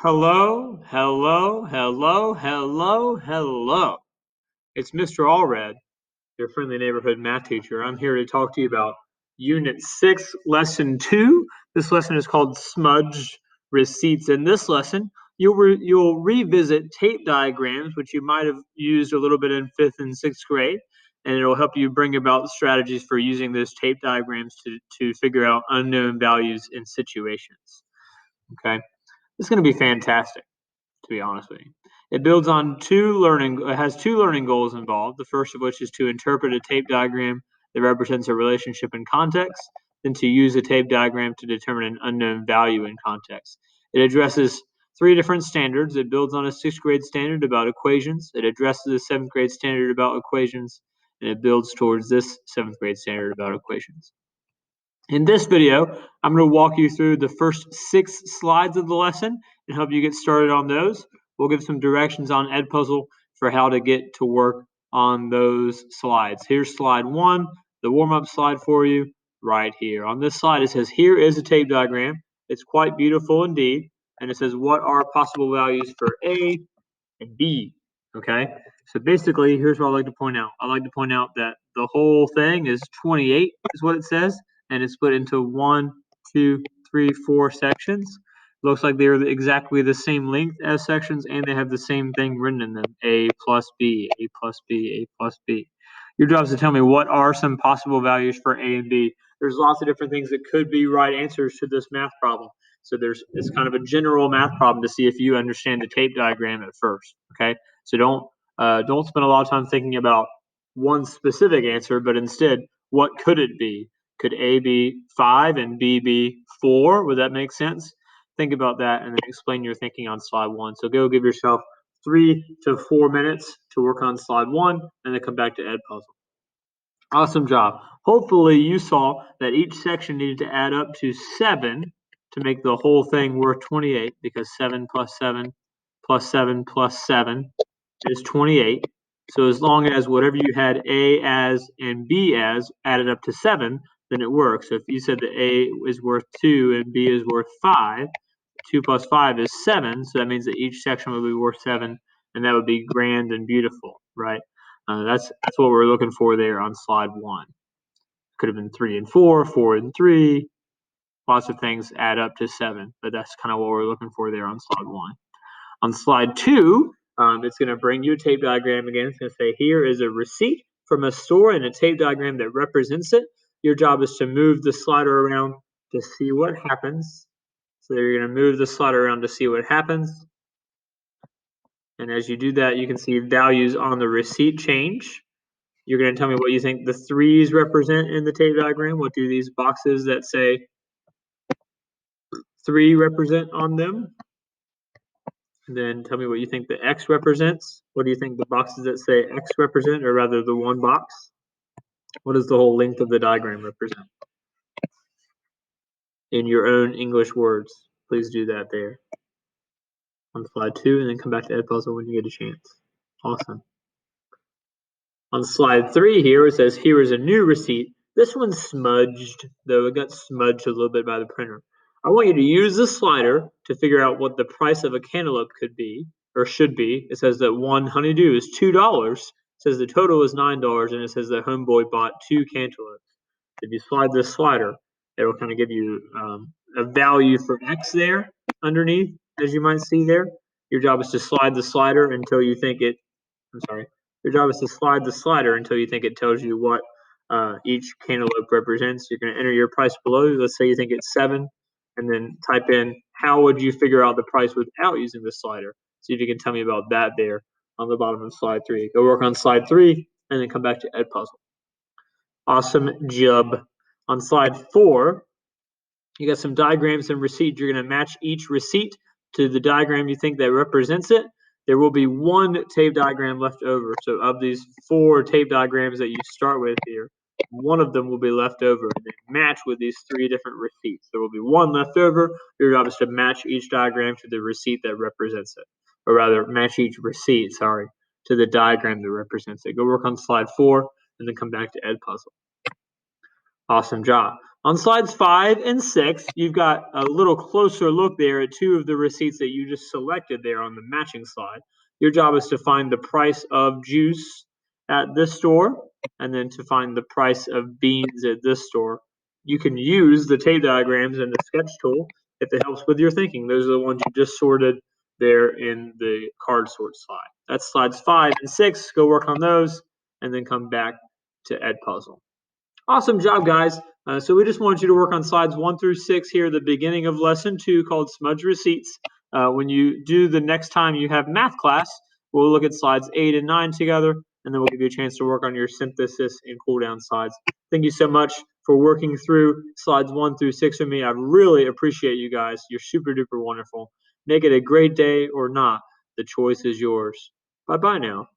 Hello, hello, hello, hello, hello. It's Mr. Allred, your friendly neighborhood math teacher. I'm here to talk to you about Unit 6, Lesson 2. This lesson is called Smudged Receipts. In this lesson, you'll revisit tape diagrams, which you might have used a little bit in 5th and 6th grade, and it'll help you bring about strategies for using those tape diagrams to figure out unknown values in situations. Okay? It's going to be fantastic, to be honest with you. It builds on it has two learning goals involved, the first of which is to interpret a tape diagram that represents a relationship in context, then to use a tape diagram to determine an unknown value in context. It addresses three different standards. It builds on a 6th grade standard about equations, it addresses a 7th grade standard about equations, and it builds towards this 7th grade standard about equations. In this video, I'm going to walk you through the first 6 slides of the lesson and help you get started on those. We'll give some directions on Edpuzzle for how to get to work on those slides. Here's slide 1, the warm-up slide for you right here. On this slide, it says, here is a tape diagram. It's quite beautiful indeed. And it says, what are possible values for A and B? Okay, so basically, here's what I like to point out. I like to point out that the whole thing is 28 is what it says, and it's split into 1, 2, 3, 4 sections. Looks like they're exactly the same length as sections, and they have the same thing written in them: A plus B, A plus B, A plus B. Your job is to tell me what are some possible values for A and B. There's lots of different things that could be right answers to this math problem. So it's kind of a general math problem to see if you understand the tape diagram at first. Okay, so don't spend a lot of time thinking about one specific answer, but instead, what could it be? Could A be 5 and B be 4? Would that make sense? Think about that and then explain your thinking on slide 1. So go give yourself 3 to 4 minutes to work on slide 1 and then come back to Edpuzzle. Awesome job. Hopefully you saw that each section needed to add up to 7 to make the whole thing worth 28, because 7 plus 7 plus 7 plus 7 is 28. So as long as whatever you had A as and B as added up to 7, then it works. So if you said that A is worth 2 and B is worth 5, 2 plus 5 is 7. So that means that each section would be worth 7, and that would be grand and beautiful, right? That's what we're looking for there on slide 1. Could have been 3 and 4, 4 and 3. Lots of things add up to 7, but that's kind of what we're looking for there on slide 1. On slide 2, it's going to bring you a tape diagram again. It's going to say, here is a receipt from a store and a tape diagram that represents it. Your job is to move the slider around to see what happens. So you're going to move the slider around to see what happens. And as you do that, you can see values on the receipt change. You're going to tell me what you think the 3s represent in the tape diagram. What do these boxes that say 3 represent on them? And then tell me what you think the X represents. What do you think the boxes that say X represent, or rather the one box? What does the whole length of the diagram represent? In your own English words, please do that there on slide 2, and then come back to Edpuzzle when you get a chance. Awesome. On slide 3 here, it says, here is a new receipt. This one's smudged, though it got smudged a little bit by the printer. I want you to use the slider to figure out what the price of a cantaloupe could be, or should be. It says that one honeydew is $2. It says the total is $9, and it says that homeboy bought 2 cantaloupes. If you slide this slider, it will kind of give you a value for X there underneath, as you might see there. Your job is to slide the slider until you think it, your job is to slide the slider until you think it tells you what each cantaloupe represents. You're going to enter your price below. Let's say you think it's 7, and then type in, how would you figure out the price without using the slider? See if you can tell me about that there on the bottom of slide 3. Go work on slide 3, and then come back to Edpuzzle. Awesome job. On slide 4, you got some diagrams and receipts. You're going to match each receipt to the diagram you think that represents it. There will be 1 tape diagram left over. So of these 4 tape diagrams that you start with here, 1 of them will be left over, and then match with these 3 different receipts. There will be 1 left over. Your job is to match each diagram to the receipt that represents it, or rather, match each receipt, to the diagram that represents it. Go work on slide 4, and then come back to Edpuzzle. Awesome job. On slides 5 and 6, you've got a little closer look there at two of the receipts that you just selected there on the matching slide. Your job is to find the price of juice at this store and then to find the price of beans at this store. You can use the tape diagrams and the sketch tool if it helps with your thinking. Those are the ones you just sorted there in the card sort slide. That's slides 5 and 6. Go work on those and then come back to Edpuzzle. Awesome job, guys. So we just wanted you to work on slides 1 through 6 here at the beginning of lesson 2 called Smudged Receipts. When you do the next time you have math class, we'll look at slides 8 and 9 together, and then we'll give you a chance to work on your synthesis and cool down slides. Thank you so much for working through slides 1 through 6 with me. I really appreciate you guys. You're super duper wonderful. Make it a great day or not. The choice is yours. Bye-bye now.